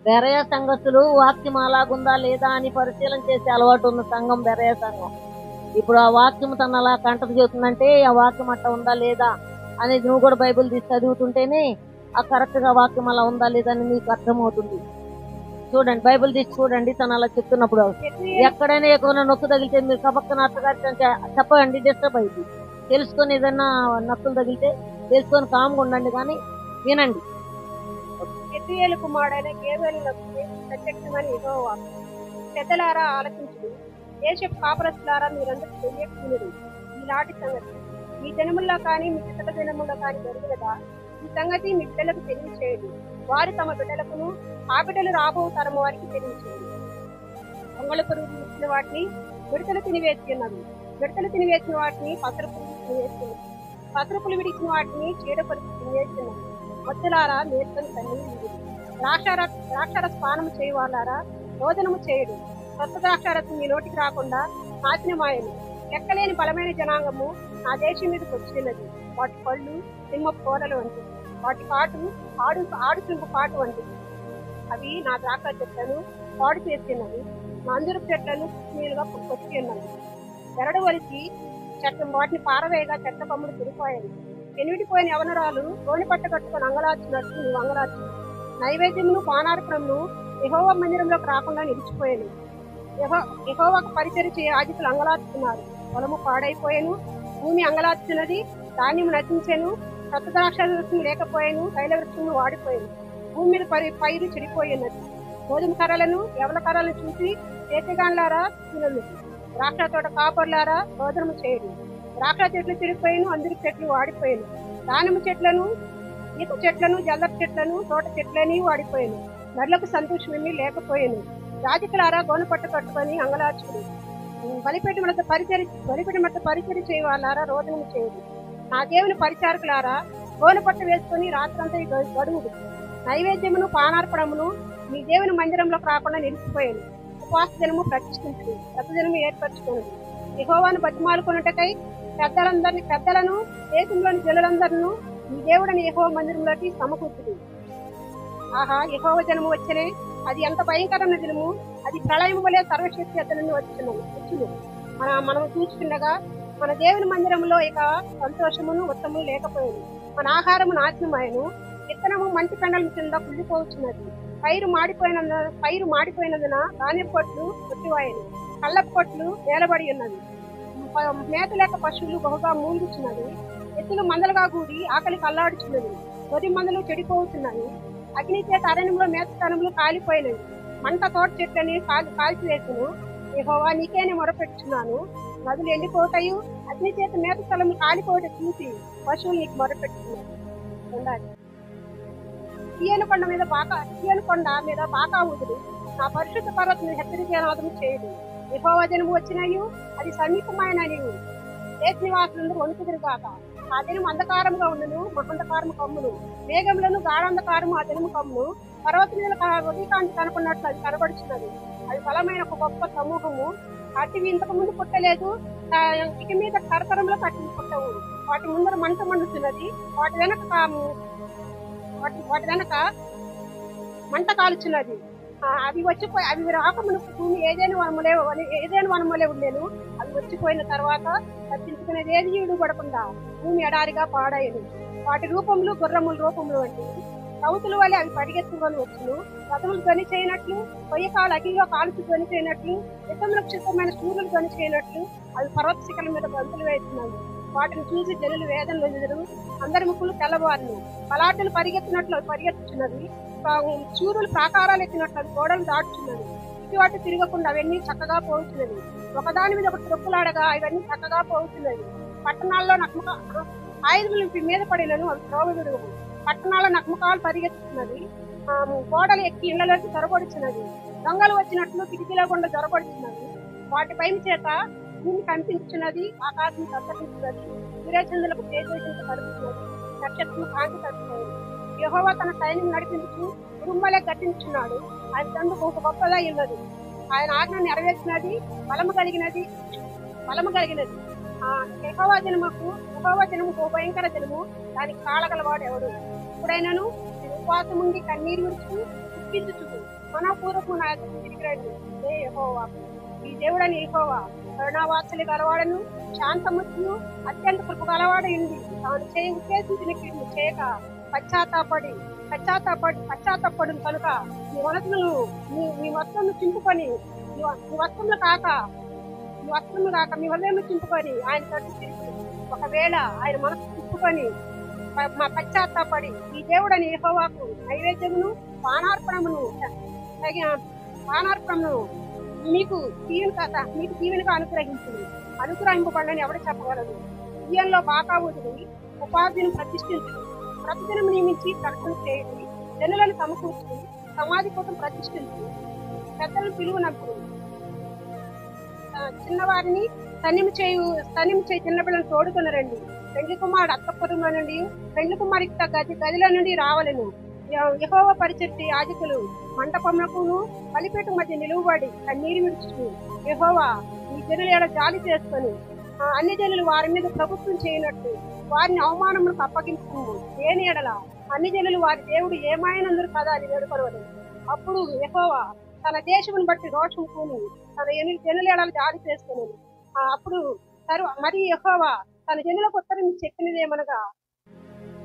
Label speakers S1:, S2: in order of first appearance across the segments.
S1: బెరయ సంఘస్థులు వాక్యం అలాగుందా లేదా అని పరిశీలన చేసే అలవాటు ఉన్న సంఘం బెరయ సంఘం. ఇప్పుడు ఆ వాక్యం తన అలా కంటకు చెబుతుందంటే ఆ వాక్యం అట్లా ఉందా లేదా అనేది నువ్వు కూడా బైబిల్ తీసి చదువుతుంటేనే ఆ కరెక్ట్ గా వాక్యం అలా ఉందా లేదా అని నీకు అర్థమవుతుంది. చూడండి, బైబిల్ తీసి చూడండి తను అలా చెప్తున్నప్పుడు. ఎక్కడైనా ఎక్కువ నొక్కు తగిలితే మీరు కపక్కన అత్తగారు చెప్పండి, డిస్టర్బ్ అయింది. తెలుసుకొని ఏదైనా నొక్కులు తగిలితే తెలుసుకొని కామ్గా ఉండండి, కానీ వినండి.
S2: ఎత్తియేలు కుమారుడైన గేదెలకు ప్రత్యక్షమని యెహోవా పెద్దలారా ఆలకించుడు, దేశపు కాపురస్తులారా మీరందరూ తెలియకునుడు. ఈనాటి సంగతి మీ జనముల్లో కానీ మీ పితల జనముల్లో కానీ జరుగునదా? ఈ సంగతి మీ బిడ్డలకు తెలియచేయదు. వారు తమ బిడ్డలకును ఆ బిడ్డలు రాబో తరం వారికి తెలియచేయదు. దొంగల పురుగులు ఇచ్చిన వాటిని విడతలు తినివేసి ఉన్నవి, విడతలు తినివేసిన వాటిని పసరుపులు తినివేస్తున్నవి, పసరుపులు విడిచిన వాటిని చీడపరుపు తినివేస్తున్నవి. మత్తులారా నేర్కొని కన్నీరు, ద్రాక్షారస పానము చేయి వాళ్ళారా భోజనము చేయుడు. కొత్త ద్రాక్షారసం మీ నోటికి రాకుండా నాశనమాయను. లెక్కలేని బలమైన జనాంగము నా దేశం మీదకి వచ్చినది. వాటి పళ్ళు సింహ కోరలు వంటివి, వాటి కాటు ఆడు సింహ కాటు వంటివి. అవి నా ద్రాక్ష చెట్లను పాడు చేస్తున్నవి, నా అంజూరపు చెట్లను నీళ్ళుగా కొట్టి ఉన్నవి. ఎరడు వలిసి చెట్ల వాటిని పారవేయగా చెట్ల కొమ్ములు తిరిగిపోయాయి. ఎనిమిటిపోయిన యవనరాలు గోని పట్ట కట్టుకొని అంగలార్చినట్టు నువ్వు అంగలార్చు. నైవేద్యమును పానార్పణమును యెహోవా మందిరంలోకి రాకుండా నిలిచిపోయాను. యెహోవాకు పరిచర్య చేయ యాజకులు అంగలార్చుతున్నారు. పొలము పాడైపోయాను, భూమి అంగలార్చినది, ధాన్యము నశించెను, కొత్త ద్రాక్షారసం లేకపోయాను, తైల వృక్షము వాడిపోయాను, భూమి మీద పైరు చెడిపోయినది. గోధుమ కర్రలను ఎవల కర్రలను చూసి చేతిగాన్లారా తినలు, ద్రాక్ష తోట కాపర్లారా భోజనము చేయడు. ద్రాక్ష చెట్లు చెడిపోయాను, అందరి చెట్లు వాడిపోయాను, దానిమ్మ చెట్లను ఈత చెట్లను జల్లర చెట్లను తోట చెట్లని వాడిపోయాను. నరులకు సంతోషమేమీ లేకపోయాను. యాజకులారా గోను పట్టు కట్టుకొని అంగలార్చుకుని బలిపీఠం మధ్య పరిచర్య చేయ వాళ్ళారా రోదనము చేయదు. నా దేవుని పరిచారకులారా గోను పట్టు వేసుకొని రాత్రంతా గడువుడు. నైవేద్యమును పానార్పణమును మీ దేవుని మందిరంలోకి రాకుండా నిలిచిపోయాను. ఉపవాస దినము ప్రతిష్ఠించుడు, ప్రతిదినము ఏర్పరచుకున్నది. యెహోవాను బతిమాలుకొనుటకై పెద్దలను దేశంలోని జనులందరినూ మీ దేవుడని యెహోవా మందిరంలోకి సమకూర్చుడు. ఆహా, యెహోవా జనము వచ్చనే, అది ఎంత భయంకరమైన దినము! అది ప్రళయము వలె సర్వశక్తి అతను వచ్చును. మనం చూస్తుండగా మన దేవుని మందిరంలో ఇక సంతోషమును ఉత్తమము లేకపోయింది. మన ఆహారము నాశనమాయను, విత్తనము మంటి పెండల కింద కుళ్ళిపోవచ్చున్నది. పైరు మాడిపోయినందున ధాన్యపు కొట్లు కొట్టివాయను, కళ్ళపు కొట్లు వేలబడి ఉన్నది. మేత లేక పశువులు బహుగా మూలుగుచున్నది. ఎత్తులు మందలుగా కూడి ఆకలికి అల్లాడుచున్నది. గొర్రె మందలు చెడిపోతున్నవి. అగ్ని చేత అరణ్యంలో మేత స్థానములు కాలిపోయినవి. మంట తోట చెట్లని కాల్చివేసును. యెహోవా నీకేనే మొరపెట్టుచున్నాను. నదులు ఎండిపోతాయి, అగ్ని చేత మేత స్థలములు కాలిపోవటం చూసి పశువులు నీకు మొరపెట్టుచున్నాను. సీయోను కొండ మీద బాకా ఊదుడు. నా పరిశుద్ధ పర్వతం హెచ్చరికనాదము చేయుడు. యెహోవా జనము వచ్చినయు, అది సమీపమైన నీవు దేశ నివాసులందరూ వణుకుదురుగాక. ఆ దినం అంధకారంగా ఉండును, మహంధకారము కమ్మును. మేఘములను గాఢంధకారము ఆ దినము కమ్మును. పర్వత మీద ఉదయకాంతి కనుకున్నట్లు అది కనబడుచున్నది. అది బలమైన ఒక గొప్ప సమూహము. అటివి ఇంతకు ముందు పుట్టలేదు, ఇక మీద తరతరంలో కట్టిన పుట్టవు. వాటి ముందర మంట మండుతున్నది, వాటి వెనక మంట కాలుచున్నది. అవి రాకమునుపు భూమి ఏదైనా వనములే ఉండేను. అవి వచ్చిపోయిన తర్వాత తప్పించుకునేది ఏది ఈడుపడకుండా భూమి ఎడారిగా పాడాయను. వాటి రూపములు గుర్రముల రూపములు వంటివి. సౌతుల వల్ల అవి పరిగెత్తుకొని వచ్చును. రథములు ధ్వని చేయనట్లు, కొయ్యకాలు అగ్నిలో కాల్చి ధ్వని చేయనట్లు, విషములకు చిత్తమైన సూర్యులు ధ్వని చేయనట్లు అవి పర్వత శిఖల మీద గంతులు వేస్తున్నాయి. వాటిని చూసి జనులు వేదన వెందురు, అందరి ముక్కులు తెల్లవారును. పలాటులు పరిగెత్తినట్లు అవి పరిగెత్తుచున్నవి. సూర్యులు ప్రాకారాలు ఎత్తినట్లు అవి గోడలు దాటుచున్నవి. ఇటు తిరగకుండా అవన్నీ చక్కగా పోతున్నవి. ఒకదాని మీద ఒకటి తొక్కులాడగా అవన్నీ చక్కగా పోతున్నవి. పట్టణాల్లో ఆయుధములు మీద పడినను అవి త్రోవ విడుగు. పట్టణాల నగ్మకాలు పరిగెత్తుతున్నది. గోడలు ఎక్కి ఇళ్లలోకి జొరబడుచున్నది. దొంగలు వచ్చినట్లు కిటికీలో గుండా జొరబడుచున్నది. వాటి పైన చేత భూమి కనిపించున్నది, ఆకాశం తప్పటిస్తున్నది, సూర్యచంద్రులకు తేజోజంతో కలుగుతున్నది, నక్షత్రం కాంతి తగ్గుతున్నది. యెహోవా తన సైన్యం నడిపించు ఉరుమ్మలే గట్టించున్నాడు. ఆయన తండ్రి ఒక గొప్పగా ఉన్నది. ఆయన ఆజ్ఞ నెరవేర్చినది, బలము కలిగినది. యెహోవా జనము భయంకర జనము, దానికి కాలగలవాడు ఎవడు? ఇప్పుడైనాను ఉపవాసం ఉండి కన్నీరు విడుచు దుఃఖించుచు మనపూర్వకము నా ఎదుట తిరిగి రండి. ఏ యెహోవా, ఈ దేవుడని యెహోవా కరుణావాత్సల్య గలవాడను, శాంతమును, అత్యంత కృప గలవాడయుండి తాను ఉద్దేశించిన కీడును చేయక పశ్చాత్తాపడు కనుక మీ మనసులను మీ వస్త్రములు చింపుకొని మీ వస్త్రములు కాక మీ హృదయం చింపుకొని ఆయన తట్టు తిరిగి ఒకవేళ ఆయన మనసు తిప్పుకొని మా పశ్చాత్తాపడి ఈ దేవుడని యెహోవాకు నైవేద్యమును పానార్పణమును మీకు దీవెనగా అనుగ్రహింపబడని ఎవడు చెప్పగలదు. బియ్యంలో బాకా ఊదుకుని ఉపాధిని ప్రతిష్ఠించుకుని ప్రతిదినం నియమించి ప్రకటన చేయండి. జనులను సమకూర్చుకుని సమాధి కోసం ప్రతిష్ఠించి పెద్దలను పిలువనప్పుడు చిన్నవారిని తన్నిమి చేయి చిన్న పిల్లలను తోడుకొని రండి. పెండ్లి కుమారుడు అత్తపురంలో నుండి పెండ్లి కుమారికి గదిలో నుండి రావలను. యెహోవా పరిచర్య యాజకులు మంటపమునకును బలిపీఠం మధ్య నిలువబడి కన్నీరు విడుచుకుని యెహోవా ఈ జనుల ఎడ జాలి చేసుకొని అన్ని జనులు వారి మీద ప్రభుత్వం చేయనట్టు వారిని అవమానములకు అప్పగించుకుంది. దేని ఎడల అన్ని జనులు వారి దేవుడు ఏమైనందరూ కదా అని వేడుకొనవలెను. అప్పుడు యెహోవా తన దేశమును బట్టి రోషం కూని తన జనుల ఎడల జాలి చేసుకుని అప్పుడు మరి యెహోవా తన జనులకు ఉత్తరం చెప్పినదేమనగా,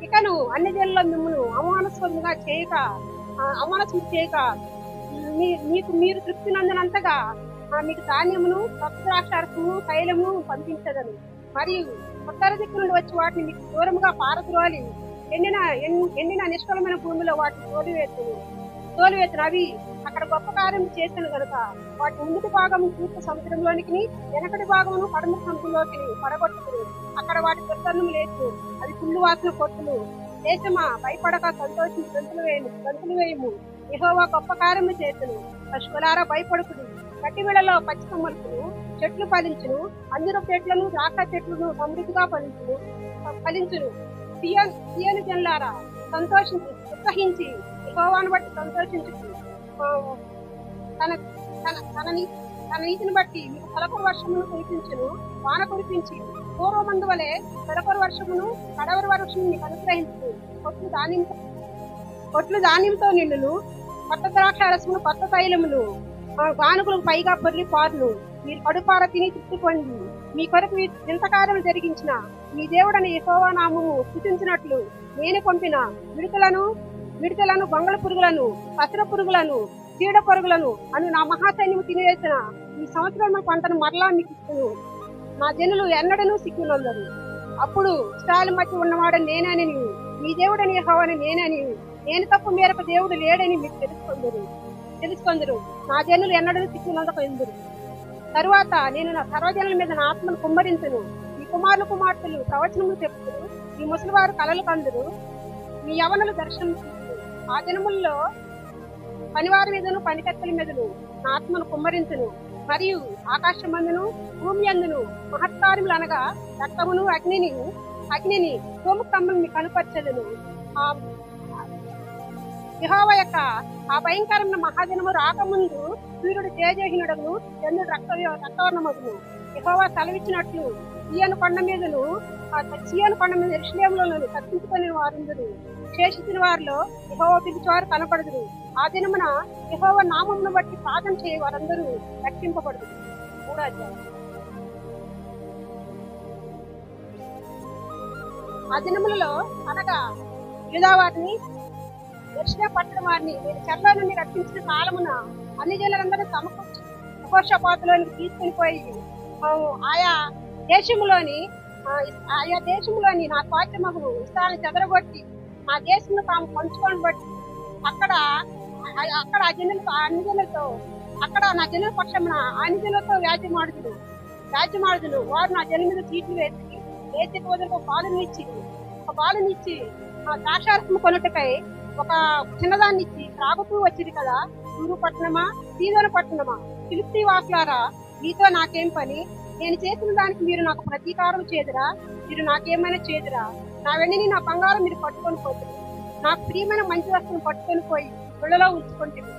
S2: ఇకను అన్ని జనుల మిమ్మల్ని అవమానస్పదంగా చేయక మీరు తృప్తి నందినంతగా మీకు ధాన్యమును ద్రాక్షారసమును తైలమును పంపించదను. మరియు ఉత్తర దిక్కు నుండి వచ్చి వాటిని మీకు దూరముగా పారద్రోలి ఎండిన నిష్ఫలమైన భూమిలో వాటిని తోలివేతును. అవి అక్కడ గొప్ప కార్యం చేశాను కనుక వాటి ముందుటి భాగం తూర్పు సముద్రంలోనికి వెనకటి భాగమును పడమ సముద్రంలోకి పడగొట్టుకుని అక్కడ వాటి దుర్గంధం లేదు. అది పుల్లు వాసన కొట్టును. దేశమా భయపడక సంతోషించి గంతులు వేయము. యెహోవా గొప్ప కార్యము చేతును. పశువులారా భయపడుకుని గట్టివేళలో పచ్చి కొమ్మలును చెట్లు ఫలించును. అంజూర చెట్లను ద్రాక్ష చెట్లను సమృద్ధిగా ఫలించును. సియోను జనులారా సంతోషించి ఉత్సహించి యెహోవాను బట్టి సంతోషించుకు తన నీతిని బట్టి మీకు తలపరు వర్షమును కురిపించును. వాన కురిపించి పూర్వమందు వలె తలపరు వర్షమును కడవరి వర్షమును మీకు అనుగ్రహించు. కొట్లు ధాన్యంతో నిండును. కొత్త ద్రాక్ష రసమును కొత్త తైలమును గానుగులకు పైగా పొర్లి పారును. మీరు కడుపార తిని తృప్తి పొంది మీ కొరకు ఎంతకాలం జరిగించిన మీ దేవుడని యెహోవా నామము స్తుతించినట్లు నేను పంపిన విడుదలను గొంగళ పురుగులను పసర పురుగులను చీడ పురుగులను అను నా మహాసైన్యము తినివేసిన ఈ సంవత్సరం పంటను మరలా మీకు ఇస్తును. నా జనులు ఎన్నడనూ సిగ్గునందరు. అప్పుడు ఇశ్రాయేలు మధ్య ఉన్నవాడని నేనని మీ దేవుడని యెహోవాని నేనని నేను తప్ప మేరకు దేవుడు లేడని మీకు తెలుసుకొందరు. నా జనులు ఎన్నడనూ సిగ్గునందకుందురు. తరువాత నేను నా సర్వజనుల మీద నా ఆత్మను కుమ్మరించును. ఈ కుమారులు కుమార్తెలు ప్రవచనములు చెప్తురు. ఈ ముసలివారు కలలు కందురు. మీ యవనులు దర్శనం చూస్తురు. ఆ జనముల్లో పనివారి మీదను పనికత్తెల మీదను నా ఆత్మను కుమ్మరించును. మరియు ఆకాశమందును భూమి అందును మహత్కార్యములు అనగా రక్తమును అగ్నిని సోము కమ్మల్ని కనుపరచదును. యెహోవా యొక్క ఆ భయంకరమైన మహాదినము రాకముందు సూర్యుడు తేజహీనుడను చంద్రుడు రక్తవర్ణమగును. యెహోవా సెలవిచ్చినట్లు సియోను కొండ మీద యెరూషలేములోను తప్పించుకొని వారుందురు. శేషించిన వారిలో యెహోవా పిలిచేవారు కనపడదురు. ఆ దినమున యెహోవా నామమును బట్టి ప్రార్థన చేయ వారందరూ రక్షింపబడుదురు. ఆ దినములలో అనగా యూదా వారిని యెరూషలేము పట్టణ వారిని నేను చెరలో నుండి రక్షించిన కాలమున అన్ని జనులందరూ సమకూర్చి యెహోషాపాతులోనికి తీసుకుని పోయి ఆయా దేశములోని నా స్వాస్థ్యమగును ఇష్టాలను చెదరగొట్టి నా దేశంలో తాము పంచుకొని బట్టి అక్కడ ఆ జనులతో అక్కడ నా జనుల పక్షమున అన్ని జనులతో వ్యాజ్యమాడుదును. వారు నా జనుల మీద చీట్లు వేసి వదలకు ఒక బాలునిచ్చి ఆ ద్రాక్షారసము కొనుటకై ఒక చిన్నదాన్ని ఇచ్చి త్రాగుతూ వచ్చింది కదా. తూరు పట్టణమా సీదోను పట్టణమా ఫిలిష్తీ వాసులారా మీతో నాకేం పని? నేను చేసిన దానికి మీరు నాకు ప్రతీకారం చేదురా? మీరు నాకేమైనా చేదురా? నా వెండిని నా బంగారం మీరు పట్టుకొని పోతుంది. నాకు ప్రియమైన మంచి వస్తువును పట్టుకొని పోయి గుళ్ళలో ఉంచుకుంటుంది.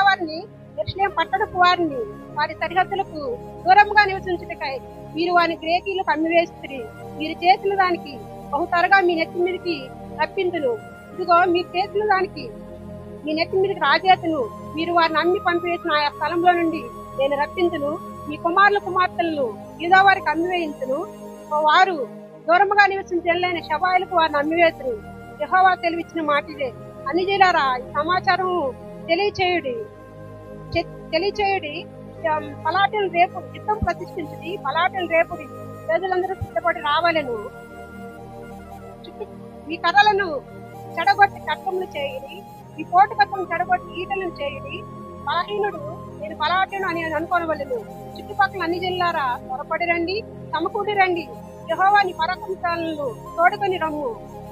S2: వారిని యెరూషలేము పట్టణపు వారిని వారి సరిహద్దులకు దూరంగా నివసించుటకై మీరు వారిని గ్రేకీలకు అమ్మివేస్తుంది. మీరు చేసిన దానికి బహుతరగా మీ నెత్తి మీదకి రప్పిందును. ఇదిగో మీరు చేసిన దానికి మీ నెత్తి మీదకి రాజేతను. మీరు వారిని అమ్మి పంపివేసిన ఆ స్థలంలో నుండి నేను రప్పించును. మీ కుమారుల కుమార్తెలను యూదా వారికి అమ్మివేయించును. వారు దూరముగా నివసించలేని శబాయిలకు వారిని అమ్మివేతురు. యెహోవా తెలివిచ్చిన మాట ఇదే. అన్యజనులారా ఈ సమాచారం తెలియచేయుడి. పలాటలు రేపు యుద్ధం ప్రతిష్ఠించుడి. పలాటలు రేపు ప్రజలందరూ సిద్ధపడి రావాలను. మీ కర్రలను చెడగొట్టి కట్టములు చేయుడి. మీ కోటు కట్టలను చెడగొట్టి ఈటలను చేయుడి. బలహీనుడు నేను పలాటను అని అనుకోనవలను. చుట్టుపక్కల అన్ని జిల్లారా త్వరపడి రండి, సమకూడి రండి. యెహోవాని పరాక్రమశాలను తోడుకొని రమ్ము.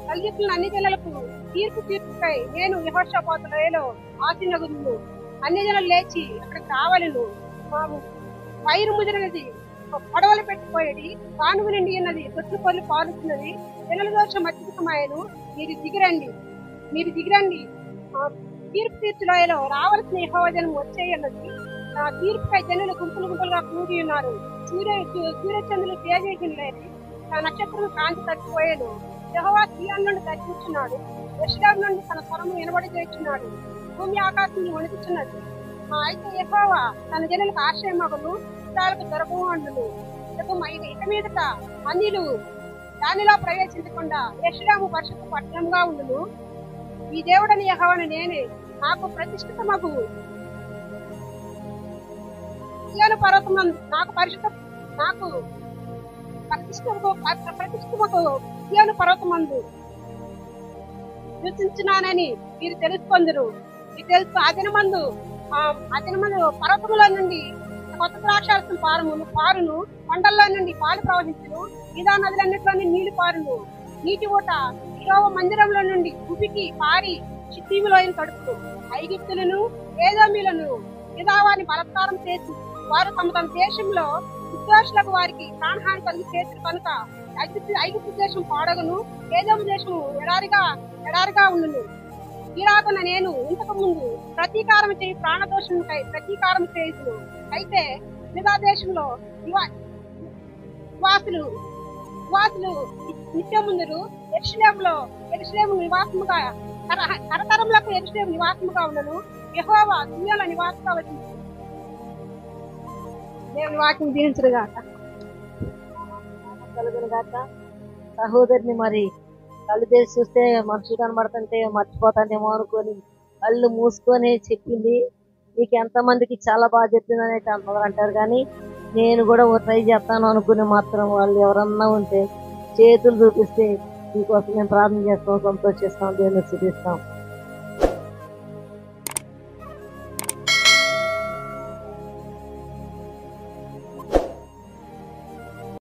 S2: కలిగిస్తున్న అన్ని జిల్లాలకు తీర్పుకై నేను యెహోషాపాతు లోయలో ఆశీనుగుదును. అన్ని జనులు లేచి అక్కడికి రావాలను. వైరు ముదిరినది పడవలు పెట్టిపోయేది, కానుగు నిండి ఉన్నది, తొట్లు పొర్లు పారుతున్నది. జనుల దోషం అత్యుతమాయను. మీరు దిగిరండి. తీర్పు తీర్చులోయలో రావాల్సిన యెహోవా జనం వచ్చేయన్నది. తీర్పుపై జనులు గుంపులు గుంపులుగా కూడి ఉన్నారు. సూర్యచంద్రులు తేజేసినలేని నక్షత్రం కాంతి తగ్గిపోయాను. యెహోవా సీయోను నుండి దర్శించున్నాడు. యెరూషలేము నుండి తన స్వరము వినబడి చేస్తున్నాడు. భూమి ఆకాశం వణుకుతున్నది. అయితే యెహోవా తన జనులకు ఆశ్రయమగును, యుద్ధాలకు దొరకమండును. ఇక మీదట అన్యులు దానిలో ప్రవేశించకుండా యెరూషలేము పరిశుద్ధ పట్టణంగా ఉండును. ఈ దేవుడని యెహోవాను నేనే. నాకు ప్రతిష్ఠితమగు సీయోను పర్వతమందు నాకు ప్రతిష్ఠితమగు సీయోను పర్వతమందు నివసించున్నానని మీరు తెలుసుకొందురు. మీకు తెలుసు ఆ దినమందు పర్వతముల నుండి కొత్త ద్రాక్షారసం పారును. కొండల్లో నుండి పాలు ప్రవహించును. యూదా నదులన్నిటిలోని నీళ్లు పారును. నీటి ఊట యెహోవా మందిరంలో నుండి ఉబికి పారి షిత్తీములోయను తడుపును. ఐగుప్తులను ఏదోమీలను యూదావారిని బలత్కారం చేసి వారు తమ తమ దేశంలో నిర్దోషులకు వారికి ప్రాణహాని కలిగి చేతులు కనుక ఐగుప్తు దేశం పాడగను, ఏదోము దేశము ఎడారిగా ఉండును. ఈలాగున నేను ఇంతకు ముందు ప్రతీకారం చేయి ప్రాణదోషముకై ప్రతీకారం చేయుదును. అయితే యూదా దేశంలో నివాసులు నిత్యముందురు. యెరూషలేము నివాసముగా తరతరములకు యెరూషలేము నివాసముగా ఉండను. యెహోవా సీయోను నివాసంగా వచ్చింది. దేవుని వాక్యం దీవించుగాక.
S1: సహోదరిని మరి కళ్ళు తెరిచి చూస్తే మనుషులు కనబడుతుంటే మర్చిపోతానేమో అనుకొని కళ్ళు మూసుకొని చెప్పింది. మీకు ఎంతమందికి చాలా బాగా చెప్పింది అనేది అందరూ అంటారు, కానీ నేను కూడా ట్రై చేస్తాను అనుకుని మాత్రం వాళ్ళు ఎవరన్నా ఉంటే చేతులు చూపిస్తే మీకోసం మేము ప్రార్థన చేస్తాం, సంతోషిస్తాం, దేవుని స్తుతిస్తాం.